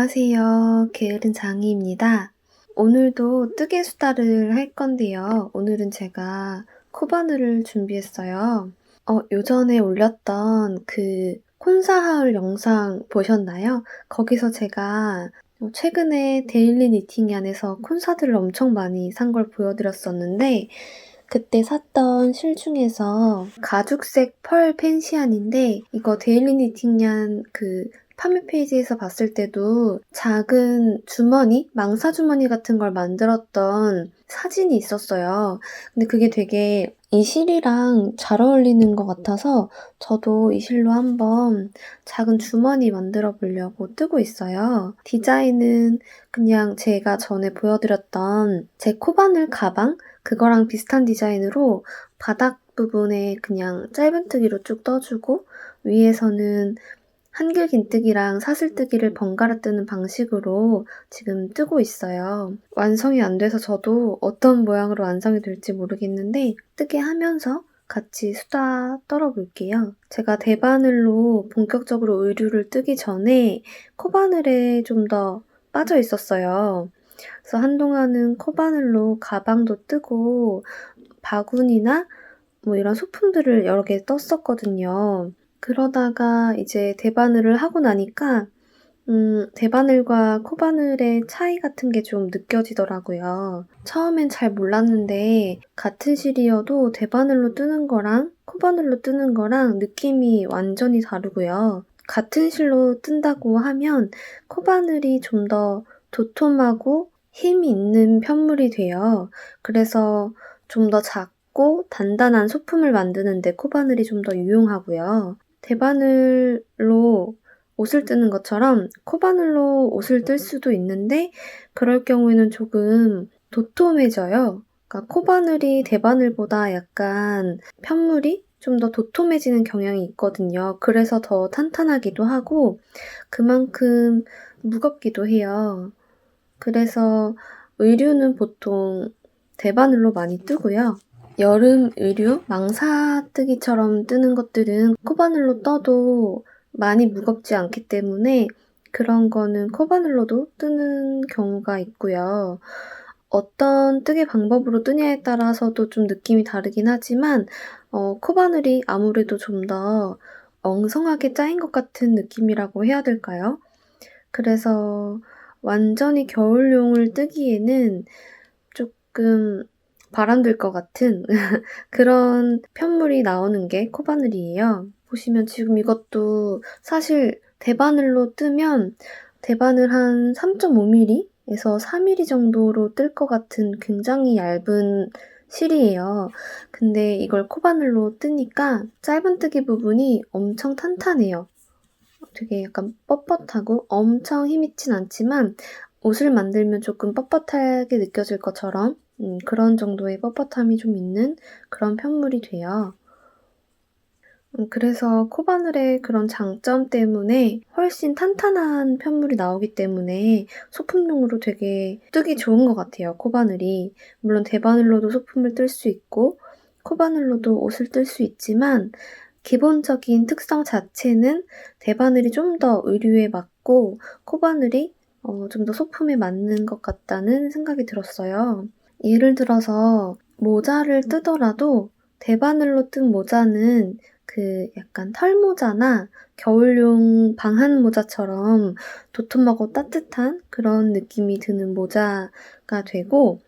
안녕하세요. 게으른 장희입니다. 오늘도 뜨개 수다를 할 건데요. 오늘은 제가 코바늘을 준비했어요. 요전에 올렸던 그 콘사하울 영상 보셨나요? 거기서 제가 최근에 데일리 니팅이 안에서 콘사들을 엄청 많이 산 걸 보여드렸었는데 그때 샀던 실 중에서 가죽색 펄 펜시안인데 이거 데일리 니팅양 그 판매 페이지에서 봤을 때도 작은 주머니, 망사 주머니 같은 걸 만들었던 사진이 있었어요. 근데 그게 되게 이 실이랑 잘 어울리는 것 같아서 저도 이 실로 한번 작은 주머니 만들어 보려고 뜨고 있어요. 디자인은 그냥 제가 전에 보여드렸던 제 코바늘 가방? 그거랑 비슷한 디자인으로 바닥 부분에 그냥 짧은뜨기로 쭉 떠주고 위에서는 한길 긴뜨기랑 사슬뜨기를 번갈아 뜨는 방식으로 지금 뜨고 있어요. 완성이 안 돼서 저도 어떤 모양으로 완성이 될지 모르겠는데 뜨게 하면서 같이 수다 떨어볼게요. 제가 대바늘로 본격적으로 의류를 뜨기 전에 코바늘에 좀 더 빠져 있었어요. 그래서 한동안은 코바늘로 가방도 뜨고 바구니나 뭐 이런 소품들을 여러 개 떴었거든요. 그러다가 이제 대바늘을 하고 나니까 대바늘과 코바늘의 차이 같은 게 좀 느껴지더라고요. 처음엔 잘 몰랐는데 같은 실이어도 대바늘로 뜨는 거랑 코바늘로 뜨는 거랑 느낌이 완전히 다르고요. 같은 실로 뜬다고 하면 코바늘이 좀 더 도톰하고 힘이 있는 편물이 돼요. 그래서 좀 더 작고 단단한 소품을 만드는 데 코바늘이 좀 더 유용하고요. 대바늘로 옷을 뜨는 것처럼 코바늘로 옷을 뜰 수도 있는데 그럴 경우에는 조금 도톰해져요. 그러니까 코바늘이 대바늘보다 약간 편물이 좀 더 도톰해지는 경향이 있거든요. 그래서 더 탄탄하기도 하고 그만큼 무겁기도 해요. 그래서 의류는 보통 대바늘로 많이 뜨고요. 여름 의류, 망사뜨기처럼 뜨는 것들은 코바늘로 떠도 많이 무겁지 않기 때문에 그런 거는 코바늘로도 뜨는 경우가 있고요. 어떤 뜨개 방법으로 뜨냐에 따라서도 좀 느낌이 다르긴 하지만 코바늘이 아무래도 좀 더 엉성하게 짜인 것 같은 느낌이라고 해야 될까요? 그래서 완전히 겨울용을 뜨기에는 조금 바람들 것 같은 그런 편물이 나오는 게 코바늘이에요. 보시면 지금 이것도 사실 대바늘로 뜨면 대바늘 한 3.5mm에서 4mm 정도로 뜰 것 같은 굉장히 얇은 실이에요. 근데 이걸 코바늘로 뜨니까 짧은뜨기 부분이 엄청 탄탄해요. 되게 약간 뻣뻣하고 엄청 힘 있진 않지만 옷을 만들면 조금 뻣뻣하게 느껴질 것처럼 그런 정도의 뻣뻣함이 좀 있는 그런 편물이 돼요. 그래서 코바늘의 그런 장점 때문에 훨씬 탄탄한 편물이 나오기 때문에 소품용으로 되게 뜨기 좋은 것 같아요, 코바늘이. 물론 대바늘로도 소품을 뜰 수 있고 코바늘로도 옷을 뜰 수 있지만 기본적인 특성 자체는 대바늘이 좀 더 의류에 맞고 코바늘이 좀 더 소품에 맞는 것 같다는 생각이 들었어요. 예를 들어서 모자를 뜨더라도 대바늘로 뜬 모자는 그 약간 털모자나 겨울용 방한 모자처럼 도톰하고 따뜻한 그런 느낌이 드는 모자가 되고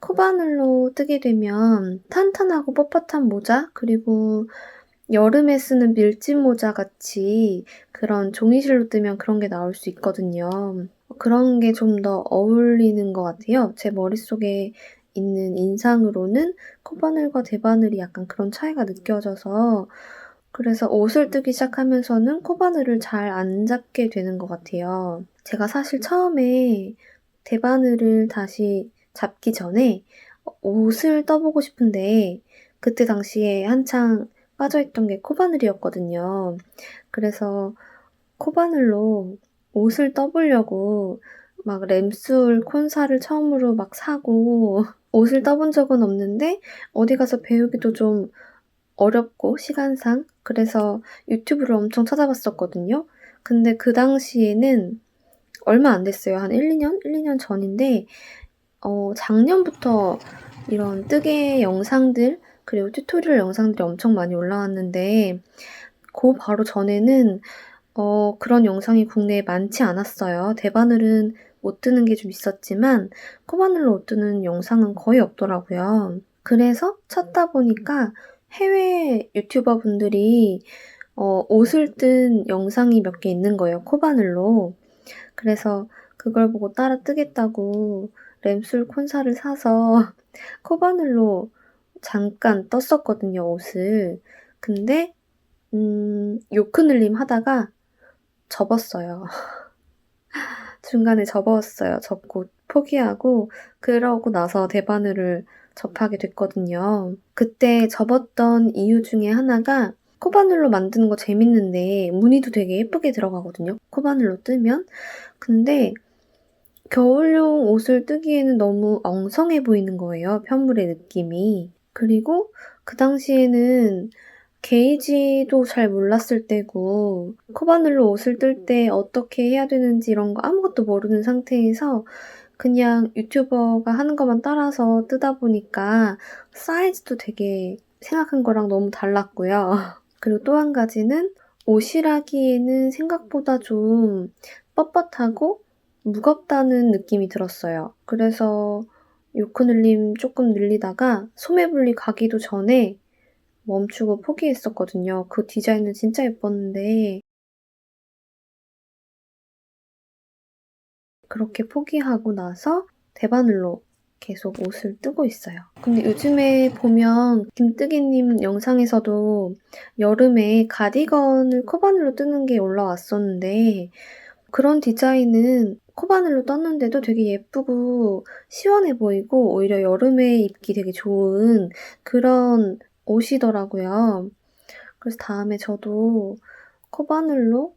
코바늘로 뜨게 되면 탄탄하고 뻣뻣한 모자 그리고 여름에 쓰는 밀짚 모자 같이 그런 종이실로 뜨면 그런 게 나올 수 있거든요. 그런 게 좀 더 어울리는 것 같아요. 제 머릿속에 있는 인상으로는 코바늘과 대바늘이 약간 그런 차이가 느껴져서 그래서 옷을 뜨기 시작하면서는 코바늘을 잘 안 잡게 되는 것 같아요. 제가 사실 처음에 대바늘을 다시 잡기 전에 옷을 떠보고 싶은데 그때 당시에 한창 빠져있던 게 코바늘이었거든요. 그래서 코바늘로 옷을 떠보려고 막 램술 콘사를 처음으로 막 사고 옷을 떠본 적은 없는데 어디 가서 배우기도 좀 어렵고 시간상 그래서 유튜브를 엄청 찾아봤었거든요. 근데 그 당시에는 얼마 안 됐어요. 한 1-2년? 1-2년 전인데 작년부터 이런 뜨개 영상들 그리고 튜토리얼 영상들이 엄청 많이 올라왔는데 바로 전에는 그런 영상이 국내에 많지 않았어요. 대바늘은 못 뜨는 게 좀 있었지만 코바늘로 옷 뜨는 영상은 거의 없더라고요. 그래서 찾다 보니까 해외 유튜버 분들이 옷을 뜬 영상이 몇 개 있는 거예요, 코바늘로. 그래서 그걸 보고 따라 뜨겠다고 램술 콘사를 사서 코바늘로 잠깐 떴었거든요, 옷을. 근데 요크늘림 하다가 접었어요. 중간에 접었어요. 접고 포기하고 그러고 나서 대바늘을 접하게 됐거든요. 그때 접었던 이유 중에 하나가 코바늘로 만드는 거 재밌는데 무늬도 되게 예쁘게 들어가거든요, 코바늘로 뜨면. 근데 겨울용 옷을 뜨기에는 너무 엉성해 보이는 거예요, 편물의 느낌이. 그리고 그 당시에는 게이지도 잘 몰랐을 때고 코바늘로 옷을 뜰 때 어떻게 해야 되는지 이런 거 아무것도 모르는 상태에서 그냥 유튜버가 하는 것만 따라서 뜨다 보니까 사이즈도 되게 생각한 거랑 너무 달랐고요. 그리고 또 한 가지는 옷이라기에는 생각보다 좀 뻣뻣하고 무겁다는 느낌이 들었어요. 그래서 요크늘림 조금 늘리다가 소매분리 가기도 전에 멈추고 포기했었거든요. 그 디자인은 진짜 예뻤는데 그렇게 포기하고 나서 대바늘로 계속 옷을 뜨고 있어요. 근데 요즘에 보면 김뜨기님 영상에서도 여름에 가디건을 코바늘로 뜨는 게 올라왔었는데 그런 디자인은 코바늘로 떴는데도 되게 예쁘고 시원해 보이고 오히려 여름에 입기 되게 좋은 그런 옷이더라고요. 그래서 다음에 저도 코바늘로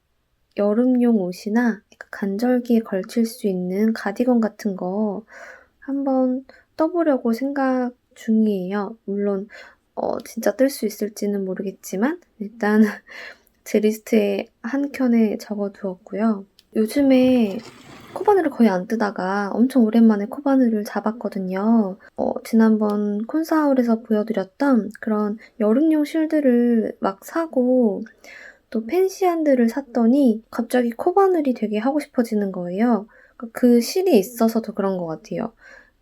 여름용 옷이나 간절기에 걸칠 수 있는 가디건 같은 거 한번 떠보려고 생각 중이에요. 물론 진짜 뜰 수 있을지는 모르겠지만 일단 제 리스트에 한켠에 적어두었고요. 요즘에 코바늘을 거의 안 뜨다가 엄청 오랜만에 코바늘을 잡았거든요. 지난번 콘사울에서 보여드렸던 그런 여름용 실들을 막 사고 또 팬시한들을 샀더니 갑자기 코바늘이 되게 하고 싶어지는 거예요. 그 실이 있어서 더 그런 것 같아요.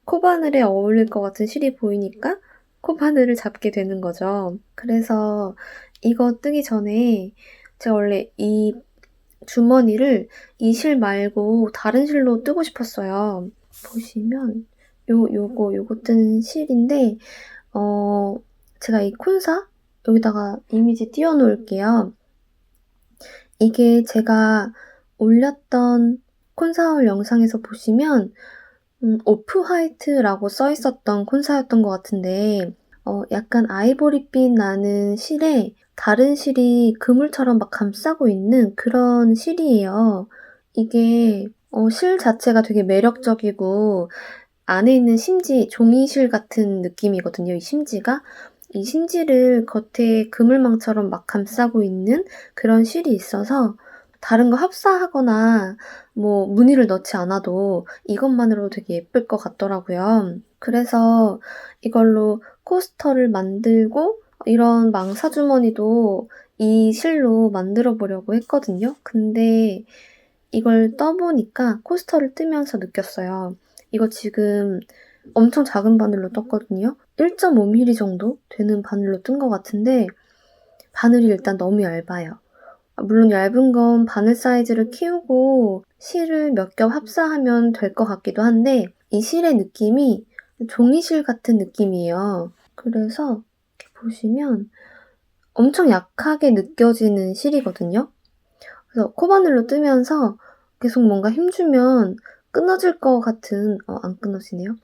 코바늘에 어울릴 것 같은 실이 보이니까 코바늘을 잡게 되는 거죠. 그래서 이거 뜨기 전에 제가 원래 이 주머니를 이 실 말고 다른 실로 뜨고 싶었어요. 보시면 요거 뜬 실인데 제가 이 콘사 여기다가 이미지 띄워 놓을게요. 이게 제가 올렸던 콘사울 영상에서 보시면 오프 화이트라고 써 있었던 콘사였던 것 같은데 약간 아이보리빛 나는 실에 다른 실이 그물처럼 막 감싸고 있는 그런 실이에요. 이게 실 자체가 되게 매력적이고 안에 있는 심지, 종이실 같은 느낌이거든요, 이 심지가. 이 심지를 겉에 그물망처럼 막 감싸고 있는 그런 실이 있어서 다른 거 합사하거나 뭐 무늬를 넣지 않아도 이것만으로도 되게 예쁠 것 같더라고요. 그래서 이걸로 코스터를 만들고 이런 망사주머니도 이 실로 만들어 보려고 했거든요. 근데 이걸 떠보니까 코스터를 뜨면서 느꼈어요. 이거 지금 엄청 작은 바늘로 떴거든요. 1.5mm 정도 되는 바늘로 뜬 것 같은데 바늘이 일단 너무 얇아요. 물론 얇은 건 바늘 사이즈를 키우고 실을 몇 겹 합사하면 될 것 같기도 한데 이 실의 느낌이 종이실 같은 느낌이에요. 그래서 이렇게 보시면 엄청 약하게 느껴지는 실이거든요. 그래서 코바늘로 뜨면서 계속 뭔가 힘주면 끊어질 것 같은 안 끊어지네요.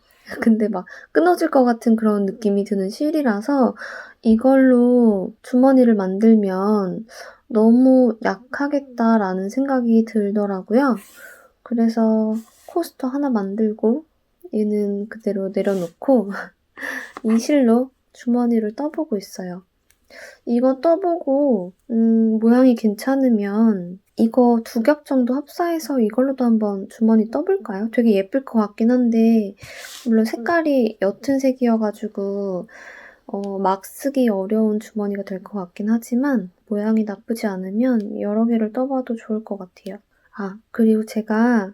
근데 막 끊어질 것 같은 그런 느낌이 드는 실이라서 이걸로 주머니를 만들면 너무 약하겠다라는 생각이 들더라고요. 그래서 코스터 하나 만들고 얘는 그대로 내려놓고 이 실로 주머니를 떠보고 있어요. 이거 떠보고 모양이 괜찮으면 이거 2겹 정도 합사해서 이걸로도 한번 주머니 떠볼까요? 되게 예쁠 것 같긴 한데 물론 색깔이 옅은 색이어 가지고 막 쓰기 어려운 주머니가 될 것 같긴 하지만 모양이 나쁘지 않으면 여러 개를 떠봐도 좋을 것 같아요. 그리고 제가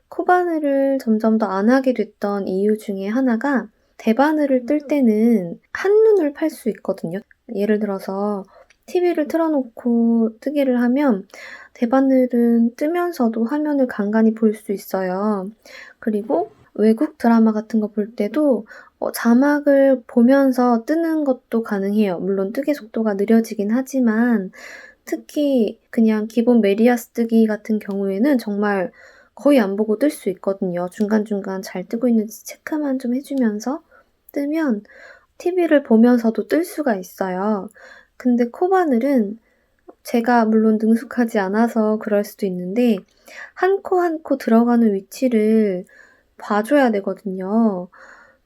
코바늘을 점점 더 안 하게 됐던 이유 중에 하나가 대바늘을 뜰 때는 한눈을 팔 수 있거든요. 예를 들어서 TV를 틀어 놓고 뜨개를 하면 대바늘은 뜨면서도 화면을 간간히 볼 수 있어요. 그리고 외국 드라마 같은 거 볼 때도 자막을 보면서 뜨는 것도 가능해요. 물론 뜨개 속도가 느려지긴 하지만 특히 그냥 기본 메리아스 뜨기 같은 경우에는 정말 거의 안 보고 뜰 수 있거든요. 중간중간 잘 뜨고 있는지 체크만 좀 해 주면서 뜨면 TV를 보면서도 뜰 수가 있어요. 근데 코바늘은 제가 물론 능숙하지 않아서 그럴 수도 있는데 한 코 한 코 들어가는 위치를 봐 줘야 되거든요.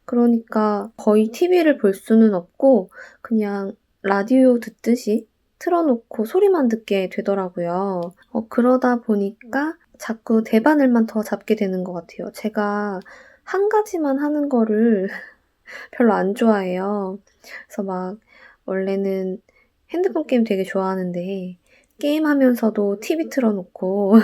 그러니까 거의 TV를 볼 수는 없고 그냥 라디오 듣듯이 틀어 놓고 소리만 듣게 되더라고요. 그러다 보니까 자꾸 대바늘만 더 잡게 되는 것 같아요. 제가 한 가지만 하는 거를 별로 안 좋아해요. 그래서 막 원래는 핸드폰 게임 되게 좋아하는데 게임하면서도 TV 틀어 놓고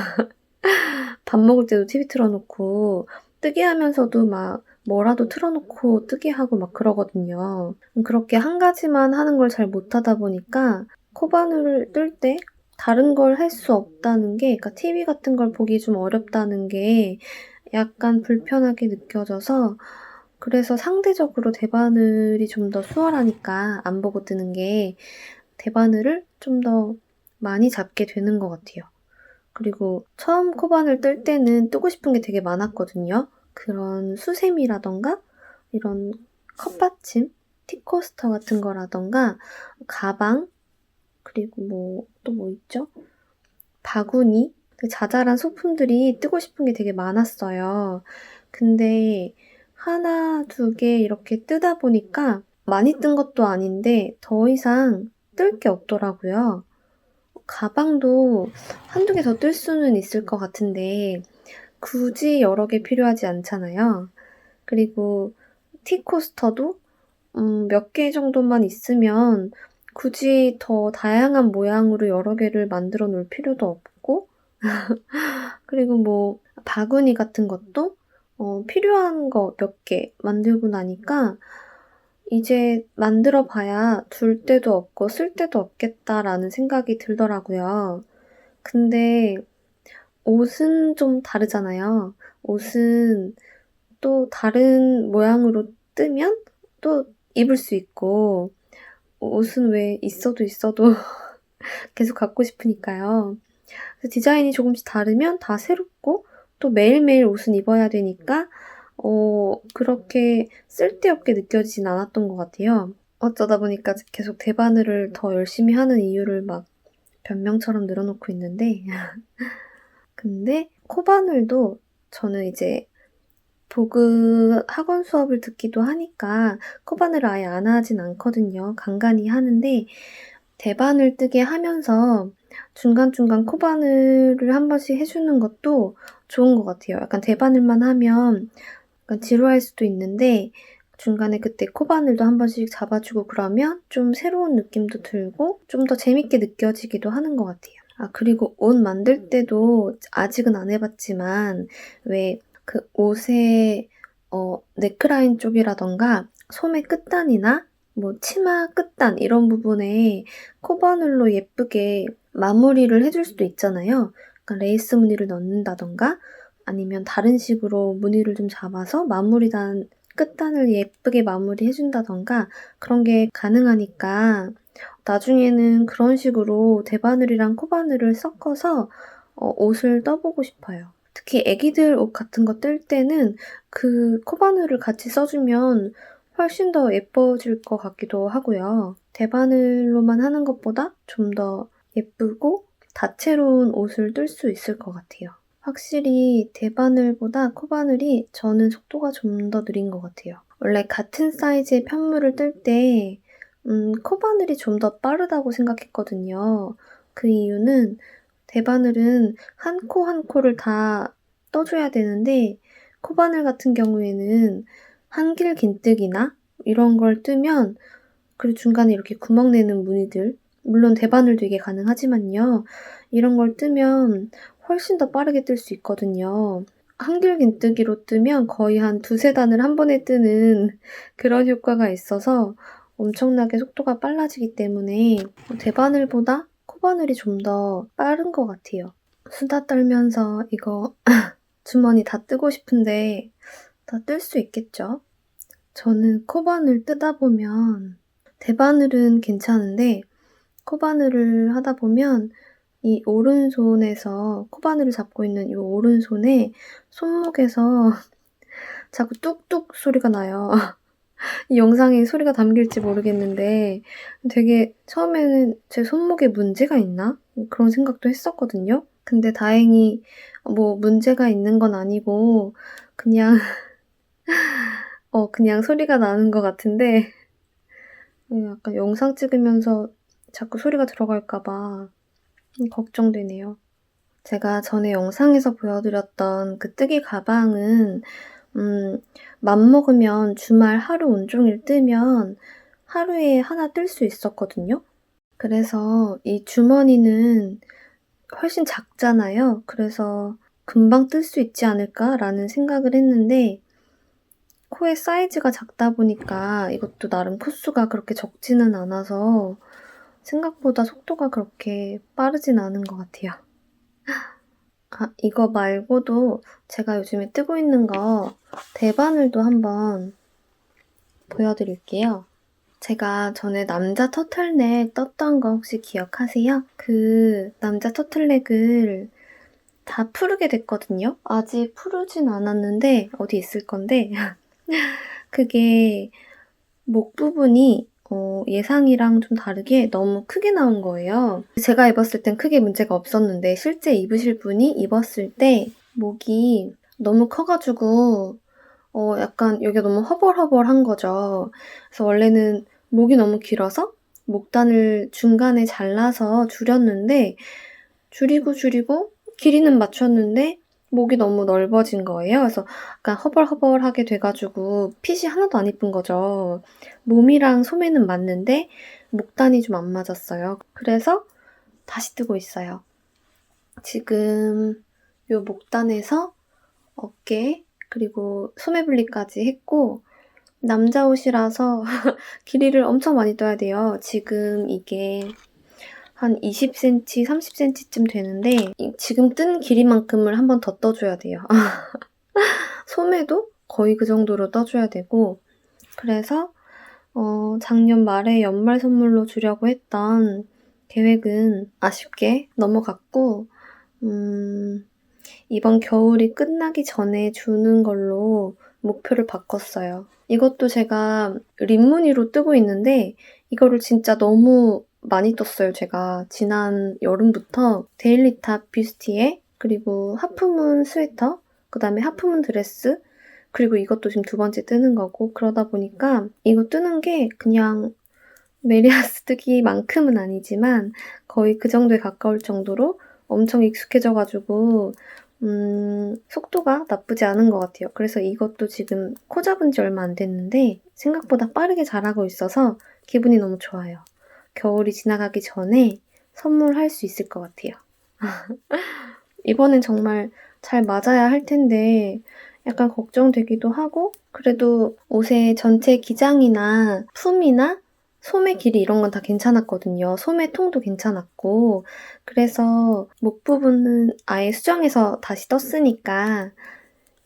밥 먹을 때도 TV 틀어 놓고 뜨개 하면서도 막 뭐라도 틀어 놓고 뜨개 하고 막 그러거든요. 그렇게 한 가지만 하는 걸 잘 못하다 보니까 코바늘을 뜰 때 다른 걸 할 수 없다는 게, 그러니까 TV 같은 걸 보기 좀 어렵다는 게 약간 불편하게 느껴져서, 그래서 상대적으로 대바늘이 좀 더 수월하니까 안 보고 뜨는 게 대바늘을 좀 더 많이 잡게 되는 것 같아요. 그리고 처음 코바늘 뜰 때는 뜨고 싶은 게 되게 많았거든요. 그런 수세미라던가 이런 컵받침, 티코스터 같은 거라던가 가방, 그리고 또 뭐 있죠? 바구니, 자잘한 소품들이 뜨고 싶은 게 되게 많았어요. 근데 하나, 2개 이렇게 뜨다 보니까 많이 뜬 것도 아닌데 더 이상 뜰 게 없더라고요. 가방도 1-2개 더 뜰 수는 있을 것 같은데 굳이 여러 개 필요하지 않잖아요. 그리고 티코스터도 몇 개 정도만 있으면 굳이 더 다양한 모양으로 여러 개를 만들어 놓을 필요도 없고, 그리고 바구니 같은 것도 필요한 거 몇 개 만들고 나니까 이제 만들어 봐야 둘 데도 없고 쓸 데도 없겠다라는 생각이 들더라고요. 근데 옷은 좀 다르잖아요. 옷은 또 다른 모양으로 뜨면 또 입을 수 있고, 옷은 왜 있어도 있어도 계속 갖고 싶으니까요. 그래서 디자인이 조금씩 다르면 다 새롭고 또 매일매일 옷은 입어야 되니까 그렇게 쓸데없게 느껴지진 않았던 것 같아요. 어쩌다 보니까 계속 대바늘을 더 열심히 하는 이유를 막 변명처럼 늘어놓고 있는데 근데 코바늘도 저는 이제 도구 학원 수업을 듣기도 하니까 코바늘을 아예 안 하진 않거든요. 간간히 하는데 대바늘 뜨개 하면서 중간중간 코바늘을 한 번씩 해 주는 것도 좋은 것 같아요. 약간 대바늘만 하면 약간 지루할 수도 있는데 중간에 그때 코바늘도 한 번씩 잡아 주고 그러면 좀 새로운 느낌도 들고 좀 더 재밌게 느껴지기도 하는 것 같아요. 그리고 옷 만들 때도 아직은 안 해 봤지만 왜 그 옷의 넥라인 쪽이라든가 소매 끝단이나 치마 끝단 이런 부분에 코바늘로 예쁘게 마무리를 해줄 수도 있잖아요. 그러니까 레이스 무늬를 넣는다든가 아니면 다른 식으로 무늬를 좀 잡아서 끝단을 예쁘게 마무리해 준다든가 그런 게 가능하니까 나중에는 그런 식으로 대바늘이랑 코바늘을 섞어서 옷을 떠보고 싶어요. 특히 애기들 옷 같은 거 뜰 때는 그 코바늘을 같이 써주면 훨씬 더 예뻐질 것 같기도 하고요. 대바늘로만 하는 것보다 좀 더 예쁘고 다채로운 옷을 뜰 수 있을 것 같아요. 확실히 대바늘보다 코바늘이 저는 속도가 좀 더 느린 것 같아요. 원래 같은 사이즈의 편물을 뜰 때 코바늘이 좀 더 빠르다고 생각했거든요. 그 이유는 대바늘은 한 코 한 코를 다 떠줘야 되는데 코바늘 같은 경우에는 한길긴뜨기나 이런 걸 뜨면 그리고 중간에 이렇게 구멍 내는 무늬들, 물론 대바늘도 이게 가능하지만요. 이런 걸 뜨면 훨씬 더 빠르게 뜰 수 있거든요. 한길긴뜨기로 뜨면 거의 한 2-3 단을 한 번에 뜨는 그런 효과가 있어서 엄청나게 속도가 빨라지기 때문에 대바늘보다 코바늘이 좀 더 빠른 것 같아요. 수다 떨면서 이거 주머니 다 뜨고 싶은데 다 뜰 수 있겠죠? 저는 코바늘 뜨다 보면 대바늘은 괜찮은데 코바늘을 하다 보면 이 오른손에서 코바늘을 잡고 있는 이 오른손에 손목에서 자꾸 뚝뚝 소리가 나요. 이 영상에 소리가 담길지 모르겠는데 되게 처음에는 '제 손목에 문제가 있나?' 그런 생각도 했었거든요. 근데 다행히 뭐 문제가 있는 건 아니고 그냥 그냥 소리가 나는 것 같은데 약간 영상 찍으면서 자꾸 소리가 들어갈까 봐 걱정되네요. 제가 전에 영상에서 보여드렸던 그 뜨개 가방은 맘먹으면 주말 하루 온종일 뜨면 하루에 하나 뜰 수 있었거든요. 그래서 이 주머니는 훨씬 작잖아요. 그래서 '금방 뜰 수 있지 않을까?'라는 생각을 했는데 코의 사이즈가 작다 보니까 이것도 나름 코수가 그렇게 적지는 않아서 생각보다 속도가 그렇게 빠르진 않은 것 같아요. 이거 말고도 제가 요즘에 뜨고 있는 거 대바늘도 한번 보여드릴게요. 제가 전에 남자 터틀넥 떴던 거 혹시 기억하세요? 그 남자 터틀넥을 다 풀게 됐거든요. 아직 풀진 않았는데 어디 있을 건데 그게 목 부분이 예상이랑 좀 다르게 너무 크게 나온 거예요. 제가 입었을 땐 크게 문제가 없었는데 실제 입으실 분이 입었을 때 목이 너무 커 가지고 약간 여기가 너무 허벌허벌한 거죠. 그래서 원래는 목이 너무 길어서 목단을 중간에 잘라서 줄였는데 줄이고 길이는 맞췄는데 목이 너무 넓어진 거예요. 그래서 약간 허벌허벌하게 돼 가지고 핏이 하나도 안 이쁜 거죠. 몸이랑 소매는 맞는데 목단이 좀 안 맞았어요. 그래서 다시 뜨고 있어요. 지금 요 목단에서 어깨 그리고 소매 분리까지 했고 남자 옷이라서 길이를 엄청 많이 떠야 돼요. 지금 이게 한 20cm, 30cm쯤 되는데 지금 뜬 길이만큼을 한 번 더 떠줘야 돼요. 소매도 거의 그 정도로 떠줘야 되고 그래서 작년 말에 연말 선물로 주려고 했던 계획은 아쉽게 넘어갔고 이번 겨울이 끝나기 전에 주는 걸로 목표를 바꿨어요. 이것도 제가 립무늬로 뜨고 있는데 이거를 진짜 너무 많이 떴어요, 제가. 지난 여름부터 데일리탑 뷰스티에 그리고 하프문 스웨터, 그다음에 하프문 드레스 그리고 이것도 지금 2번째 뜨는 거고 그러다 보니까 이거 뜨는 게 그냥 메리아스 뜨기만큼은 아니지만 거의 그 정도에 가까울 정도로 엄청 익숙해져 가지고 속도가 나쁘지 않은 것 같아요. 그래서 이것도 지금 코 잡은 지 얼마 안 됐는데 생각보다 빠르게 자라고 있어서 기분이 너무 좋아요. 겨울이 지나가기 전에 선물할 수 있을 것 같아요. 이번엔 정말 잘 맞아야 할 텐데 약간 걱정되기도 하고 그래도 옷의 전체 기장이나 품이나 소매 길이 이런 건 다 괜찮았거든요. 소매 통도 괜찮았고 그래서 목 부분은 아예 수정해서 다시 떴으니까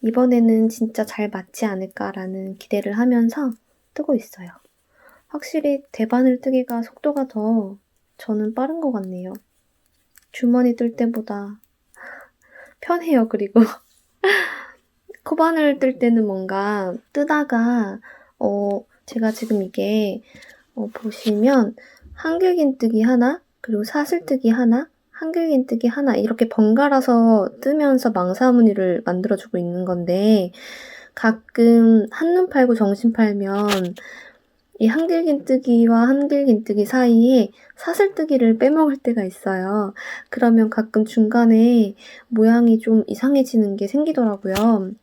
'이번에는 진짜 잘 맞지 않을까.'라는 기대를 하면서 뜨고 있어요. 확실히 대바늘 뜨기가 속도가 더 저는 빠른 것 같네요. 주머니 뜰 때보다 편해요, 그리고. 코바늘 뜰 때는 뭔가 뜨다가 제가 지금 이게 보시면 한길긴뜨기 하나 그리고 사슬뜨기 하나 한길긴뜨기 하나 이렇게 번갈아서 뜨면서 망사무늬를 만들어주고 있는 건데 가끔 한눈 팔고 정신 팔면 이 한길긴뜨기와 한길긴뜨기 사이에 사슬뜨기를 빼먹을 때가 있어요. 그러면 가끔 중간에 모양이 좀 이상해지는 게 생기더라고요.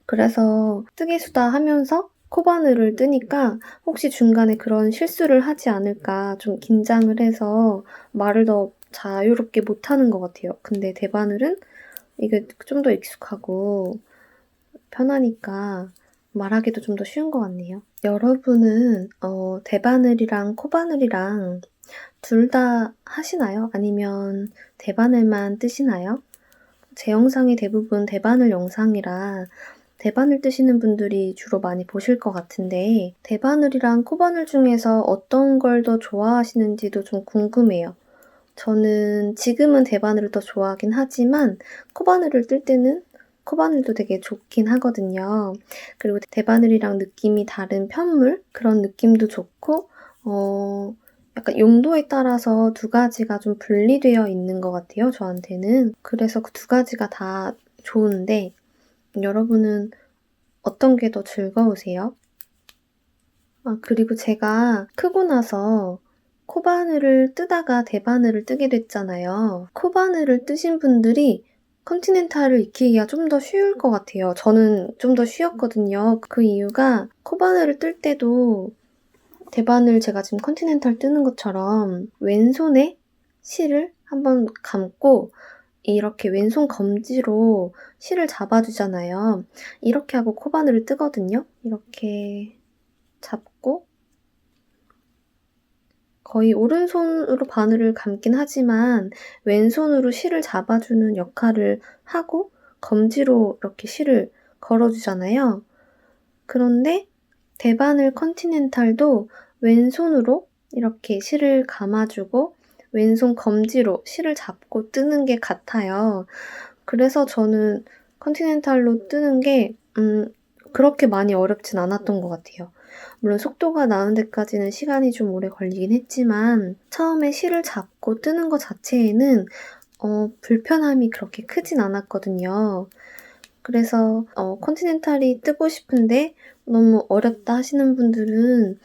그래서 뜨개수다 하면서 코바늘을 뜨니까 혹시 중간에 그런 실수를 하지 않을까 좀 긴장을 해서 말을 더 자유롭게 못하는 것 같아요. 근데 대바늘은 이게 좀 더 익숙하고 편하니까 말하기도 좀 더 쉬운 것 같네요. 여러분은 대바늘이랑 코바늘이랑 둘 다 하시나요? 아니면 대바늘만 뜨시나요? 제 영상이 대부분 대바늘 영상이라 대바늘 뜨시는 분들이 주로 많이 보실 것 같은데 대바늘이랑 코바늘 중에서 어떤 걸 더 좋아하시는지도 좀 궁금해요. 저는 지금은 대바늘을 더 좋아하긴 하지만 코바늘을 뜰 때는 코바늘도 되게 좋긴 하거든요. 그리고 대바늘이랑 느낌이 다른 편물? 그런 느낌도 좋고 약간 용도에 따라서 두 가지가 좀 분리되어 있는 것 같아요, 저한테는. 그래서 그 두 가지가 다 좋은데 여러분은 어떤 게 더 즐거우세요? 그리고 제가 크고 나서 코바늘을 뜨다가 대바늘을 뜨게 됐잖아요. 코바늘을 뜨신 분들이 컨티넨탈을 익히기가 좀 더 쉬울 것 같아요. 저는 좀 더 쉬웠거든요. 그 이유가 코바늘을 뜰 때도 대바늘 제가 지금 컨티넨탈 뜨는 것처럼 왼손에 실을 한번 감고 이렇게 왼손 검지로 실을 잡아주잖아요. 이렇게 하고 코바늘을 뜨거든요. 이렇게 잡고 거의 오른손으로 바늘을 감긴 하지만 왼손으로 실을 잡아주는 역할을 하고 검지로 이렇게 실을 걸어주잖아요. 그런데 대바늘 컨티넨탈도 왼손으로 이렇게 실을 감아주고 왼손 검지로 실을 잡고 뜨는 게 같아요. 그래서 저는 컨티넨탈로 뜨는 게 그렇게 많이 어렵진 않았던 것 같아요. 물론 속도가 나는 데까지는 시간이 좀 오래 걸리긴 했지만 처음에 실을 잡고 뜨는 것 자체에는 불편함이 그렇게 크진 않았거든요. 그래서 컨티넨탈이 뜨고 싶은데 너무 어렵다 하시는 분들은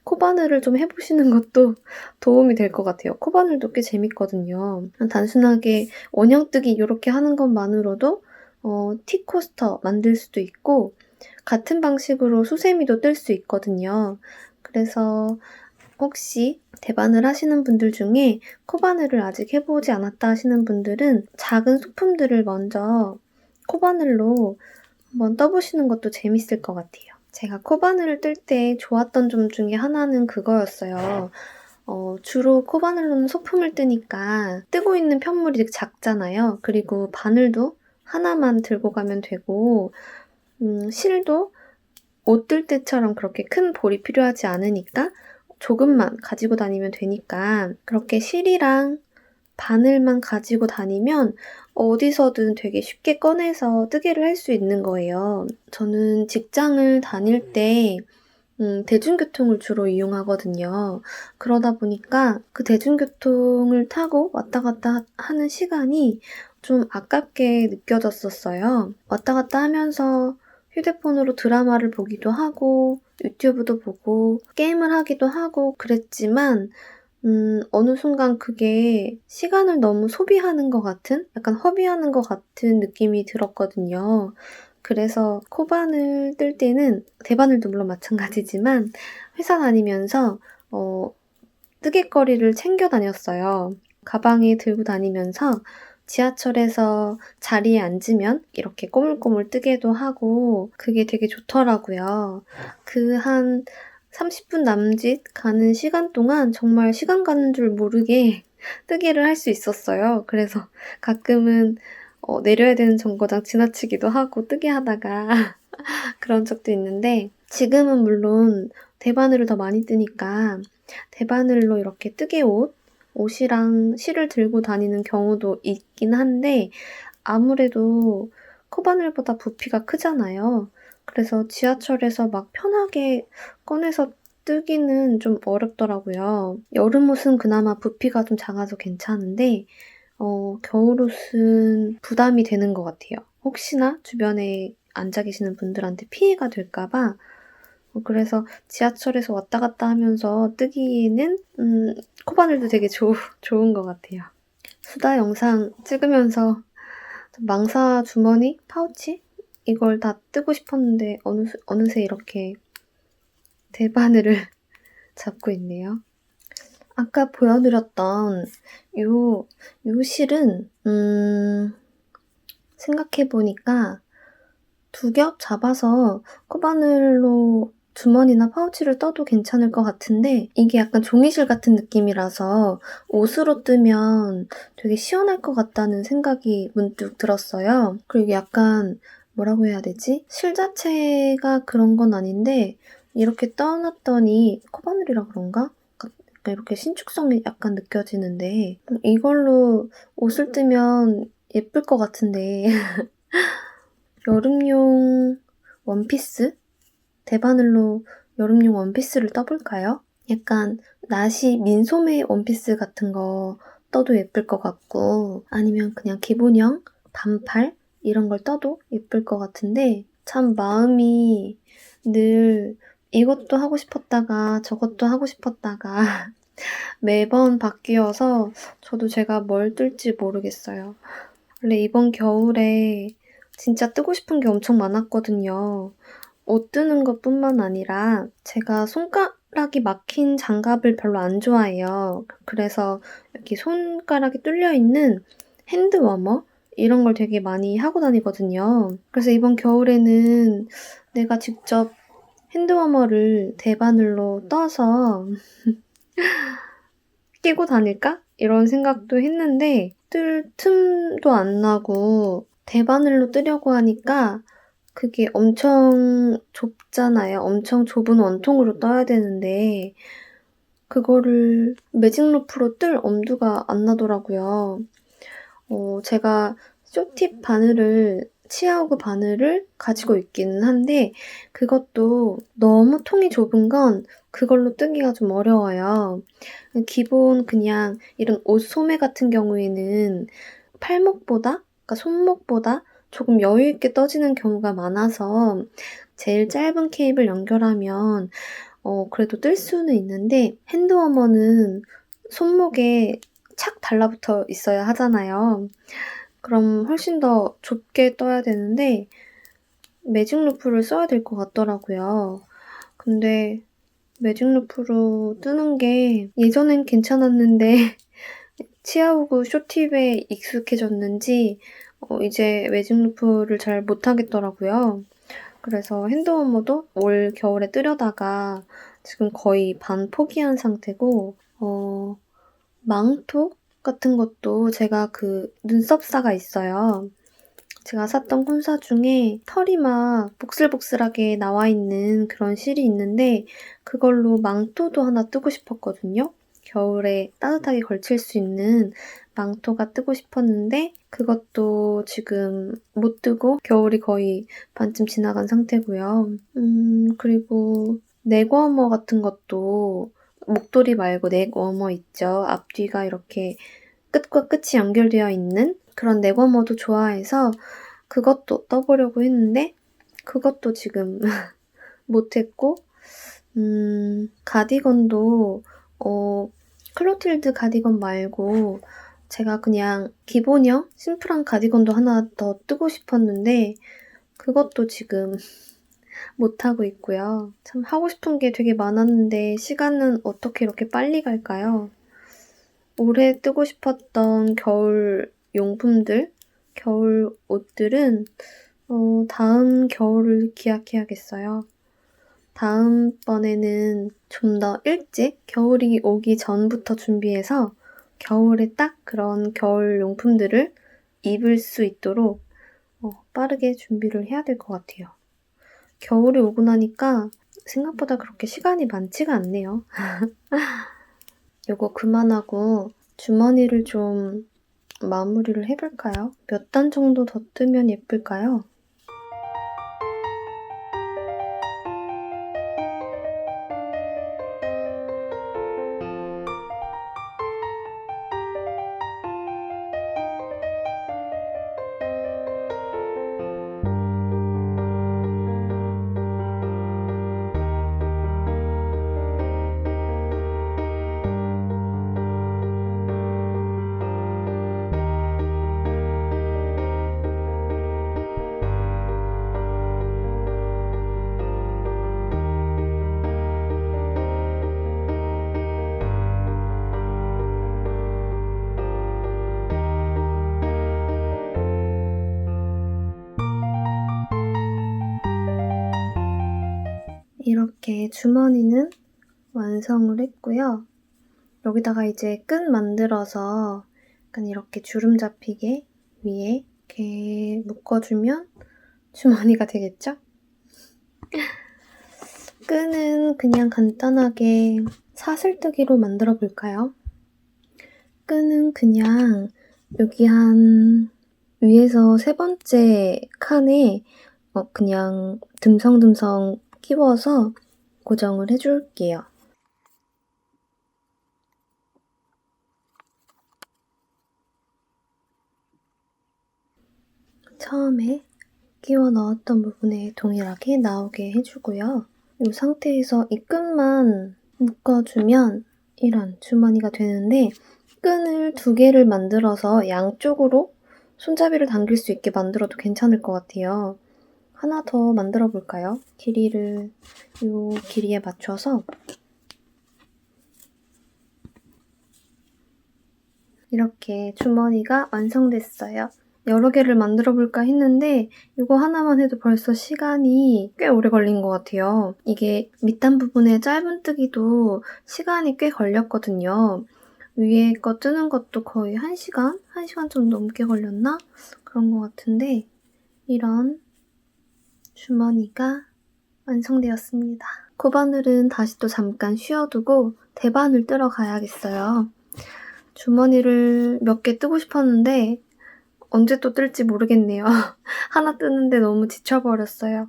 코바늘을 좀 해보시는 것도 도움이 될 것 같아요. 코바늘도 꽤 재밌거든요. 단순하게 원형뜨기 이렇게 하는 것만으로도 티코스터 만들 수도 있고 같은 방식으로 수세미도 뜰 수 있거든요. 그래서 혹시 대바늘 하시는 분들 중에 코바늘을 아직 해보지 않았다 하시는 분들은 작은 소품들을 먼저 코바늘로 한번 떠보시는 것도 재밌을 것 같아요. 제가 코바늘을 뜰 때 좋았던 점 중에 하나는 그거였어요. 주로 코바늘로는 소품을 뜨니까 뜨고 있는 편물이 되게 작잖아요. 그리고 바늘도 하나만 들고 가면 되고 실도 옷 뜰 때처럼 그렇게 큰 볼이 필요하지 않으니까 조금만 가지고 다니면 되니까 그렇게 실이랑 바늘만 가지고 다니면 어디서든 되게 쉽게 꺼내서 뜨개를 할 수 있는 거예요. 저는 직장을 다닐 때 대중교통을 주로 이용하거든요. 그러다 보니까 그 대중교통을 타고 왔다 갔다 하는 시간이 좀 아깝게 느껴졌었어요. 왔다 갔다 하면서 휴대폰으로 드라마를 보기도 하고 유튜브도 보고 게임을 하기도 하고 그랬지만 어느 순간 그게 시간을 너무 소비하는 것 같은? 약간 허비하는 것 같은 느낌이 들었거든요. 그래서 코바늘 뜰 때는 대바늘도 물론 마찬가지지만 회사 다니면서 뜨개거리를 챙겨 다녔어요. 가방에 들고 다니면서 지하철에서 자리에 앉으면 이렇게 꼬물꼬물 뜨개도 하고 그게 되게 좋더라고요. 그 한 30분 남짓 가는 시간 동안 정말 시간 가는 줄 모르게 뜨개를 할 수 있었어요. 그래서 가끔은 내려야 되는 정거장 지나치기도 하고 뜨개 하다가 그런 적도 있는데 지금은 물론 대바늘을 더 많이 뜨니까 대바늘로 이렇게 뜨개 옷이랑 실을 들고 다니는 경우도 있긴 한데 아무래도 코바늘보다 부피가 크잖아요. 그래서 지하철에서 막 편하게 꺼내서 뜨기는 좀 어렵더라고요. 여름옷은 그나마 부피가 좀 작아서 괜찮은데 겨울옷은 부담이 되는 것 같아요. 혹시나 주변에 앉아 계시는 분들한테 피해가 될까 봐 그래서 지하철에서 왔다 갔다 하면서 뜨기에는 코바늘도 되게 좋은 것 같아요. 수다 영상 찍으면서 망사 주머니, 파우치 이걸 다 뜨고 싶었는데 어느새 이렇게 대바늘을 잡고 있네요. 아까 보여드렸던 요 실은 생각해보니까 2겹 잡아서 코바늘로 주머니나 파우치를 떠도 괜찮을 것 같은데 이게 약간 종이실 같은 느낌이라서 옷으로 뜨면 되게 시원할 것 같다는 생각이 문득 들었어요. 그리고 약간 뭐라고 해야 되지? 실 자체가 그런 건 아닌데 이렇게 떠놨더니 코바늘이라 그런가? 이렇게 신축성이 약간 느껴지는데 이걸로 옷을 뜨면 예쁠 것 같은데 여름용 원피스? 대바늘로 여름용 원피스를 떠볼까요? 약간 나시 민소매 원피스 같은 거 떠도 예쁠 것 같고 아니면 그냥 기본형 반팔 이런 걸 떠도 예쁠 것 같은데 참 마음이 늘 이것도 하고 싶었다가 저것도 하고 싶었다가 매번 바뀌어서 저도 제가 뭘 뜰지 모르겠어요. 원래 이번 겨울에 진짜 뜨고 싶은 게 엄청 많았거든요. 옷 뜨는 것뿐만 아니라 제가 손가락이 막힌 장갑을 별로 안 좋아해요. 그래서 이렇게 손가락이 뚫려있는 핸드워머 이런 걸 되게 많이 하고 다니거든요. 그래서 이번 겨울에는 내가 직접 핸드워머를 대바늘로 떠서 끼고 다닐까? 이런 생각도 했는데 뜰 틈도 안 나고 대바늘로 뜨려고 하니까 그게 엄청 좁잖아요. 엄청 좁은 원통으로 떠야 되는데 그거를 매직 루프로 뜰 엄두가 안 나더라고요. 제가 쇼팁 바늘을 치아오그 바늘을 가지고 있기는 한데 그것도 너무 통이 좁은 건 그걸로 뜨기가 좀 어려워요. 기본 그냥 이런 옷 소매 같은 경우에는 팔목보다 그러니까 손목보다 조금 여유 있게 떠지는 경우가 많아서 제일 짧은 케이블 연결하면 그래도 뜰 수는 있는데 핸드워머는 손목에 착 달라붙어 있어야 하잖아요. 그럼 훨씬 더 좁게 떠야 되는데 매직 루프를 써야 될 것 같더라고요. 근데 매직 루프로 뜨는 게 예전엔 괜찮았는데 치아오그 쇼팁에 익숙해졌는지 이제 매직 루프를 잘 못하겠더라고요. 그래서 핸드워머도 올 겨울에 뜨려다가 지금 거의 반 포기한 상태고 망토 같은 것도 제가 그 눈썹사가 있어요. 제가 샀던 콘사 중에 털이 막 복슬복슬하게 나와 있는 그런 실이 있는데 그걸로 망토도 하나 뜨고 싶었거든요. 겨울에 따뜻하게 걸칠 수 있는 망토가 뜨고 싶었는데 그것도 지금 못 뜨고 겨울이 거의 반쯤 지나간 상태고요. 그리고 넥워머 같은 것도 목도리 말고 넥워머 있죠. 앞뒤가 이렇게 끝과 끝이 연결되어 있는 그런 넥워머도 좋아해서 그것도 떠보려고 했는데 그것도 지금 못했고 가디건도 클로틸드 가디건 말고 제가 그냥 기본형 심플한 가디건도 하나 더 뜨고 싶었는데 그것도 지금 못하고 있고요. 참 하고 싶은 게 되게 많았는데 시간은 어떻게 이렇게 빨리 갈까요? 올해 뜨고 싶었던 겨울 용품들, 겨울 옷들은 다음 겨울을 기약해야겠어요. 다음번에는 좀 더 일찍 겨울이 오기 전부터 준비해서 겨울에 딱 그런 겨울 용품들을 입을 수 있도록 빠르게 준비를 해야 될 것 같아요. 겨울이 오고 나니까 생각보다 그렇게 시간이 많지가 않네요. 요거 그만하고 주머니를 좀 마무리를 해볼까요? 몇 단 정도 더 뜨면 예쁠까요? 이렇게 주머니는 완성을 했고요. 여기다가 이제 끈 만들어서 약간 이렇게 주름 잡히게 위에 이렇게 묶어주면 주머니가 되겠죠? 끈은 그냥 간단하게 사슬뜨기로 만들어 볼까요? 끈은 그냥 여기 한 위에서 세 번째 칸에 그냥 듬성듬성 끼워서 고정을 해줄게요. 처음에 끼워 넣었던 부분에 동일하게 나오게 해주고요. 이 상태에서 이 끈만 묶어주면 이런 주머니가 되는데 끈을 2개를 만들어서 양쪽으로 손잡이를 당길 수 있게 만들어도 괜찮을 것 같아요. 하나 더 만들어 볼까요? 길이를 이 길이에 맞춰서 이렇게 주머니가 완성됐어요. 여러 개를 만들어 볼까 했는데 이거 하나만 해도 벌써 시간이 꽤 오래 걸린 것 같아요. 이게 밑단 부분에 짧은뜨기도 시간이 꽤 걸렸거든요. 위에 거 뜨는 것도 거의 1시간? 1시간 좀 넘게 걸렸나? 그런 것 같은데 이런 주머니가 완성되었습니다. 코바늘은 다시 또 잠깐 쉬어두고 대바늘 뜨러 가야겠어요. 주머니를 몇 개 뜨고 싶었는데 언제 또 뜰지 모르겠네요. 하나 뜨는데 너무 지쳐버렸어요.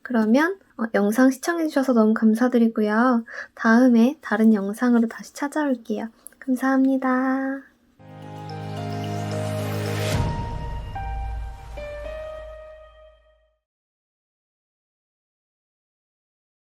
그러면 영상 시청해주셔서 너무 감사드리고요. 다음에 다른 영상으로 다시 찾아올게요. 감사합니다.